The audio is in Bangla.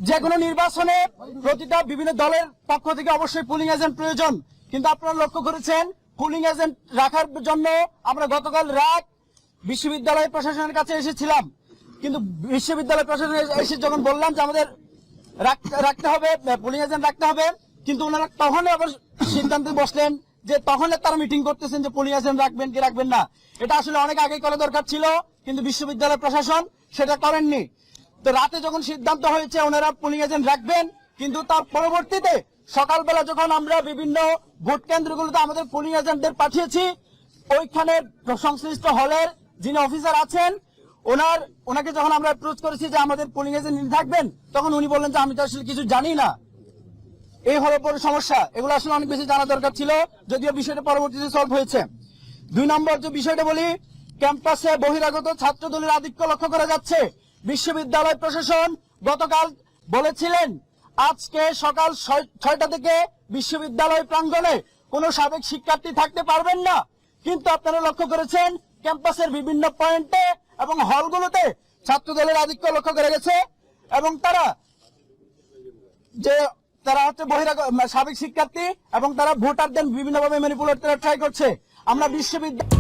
যে কোনো নির্বাচনে প্রতিটা বিভিন্ন দলের পক্ষ থেকে অবশ্যই পুলিং এজেন্ট প্রয়োজন, কিন্তু আপনারা লক্ষ্য করেছেন পুলিং এজেন্ট রাখার জন্য আমরা গতকাল রাত বিশ্ববিদ্যালয় প্রশাসনের কাছে এসেছিলাম, কিন্তু বিশ্ববিদ্যালয় প্রশাসন এসে যখন বললাম যে আমাদের রাখতে হবে পুলিং এজেন্ট রাখতে হবে, কিন্তু ওনারা তখন আবার সিদ্ধান্তে বসলেন যে তখন তারা মিটিং করতেছেন যে পুলিং এজেন্ট রাখবেন কি রাখবেন না। এটা আসলে অনেক আগেই করা দরকার ছিল, কিন্তু বিশ্ববিদ্যালয় প্রশাসন সেটা করেননি। তো রাতে যখন সিদ্ধান্ত হয়েছে ওনারা পুলিং এজেন্ট রাখবেন, কিন্তু তার পরবর্তীতে সকালবেলা যখন আমরা বিভিন্ন ভোট কেন্দ্রগুলোতে আমাদের পুলিং এজেন্টদের পাঠিয়েছি, ওইখানে সংশ্লিষ্ট হলের যিনি অফিসার আছেন ওনাকে যখন আমরা অ্যাপ্রোচ করেছি যে আমাদের পুলিং এজেন্ট থাকবেন, তখন উনি বললেন যে আমি তো আসলে কিছু জানি না। এই হলো বড় সমস্যা, এগুলো আসলে অনেক বেশি জানা দরকার ছিল, যদিও বিষয়টা পরবর্তীতে সলভ হয়েছে। 2 নম্বর যে বিষয়টা বলি, ক্যাম্পাসে বহিরাগত ছাত্র দলের আধিক্য লক্ষ্য করা যাচ্ছে। বিশ্ববিদ্যালয় প্রশাসন গতকাল বলেছিলেন আজকে সকাল 6টা থেকে বিশ্ববিদ্যালয় প্রাঙ্গণে কোনো সাবেক শিক্ষার্থী থাকতে পারবেন না, কিন্তু আপনারা লক্ষ্য করেছেন ক্যাম্পাসের বিভিন্ন পয়েন্টে এবং হলগুলোতে ছাত্র দলের আধিক্য লক্ষ্য করা গেছে, এবং তারা হচ্ছে সাবেক শিক্ষার্থী এবং তারা ভোটারদের বিভিন্নভাবে ম্যানিপুলেট করার ট্রাই করছে। আমরা বিশ্ববিদ্যালয়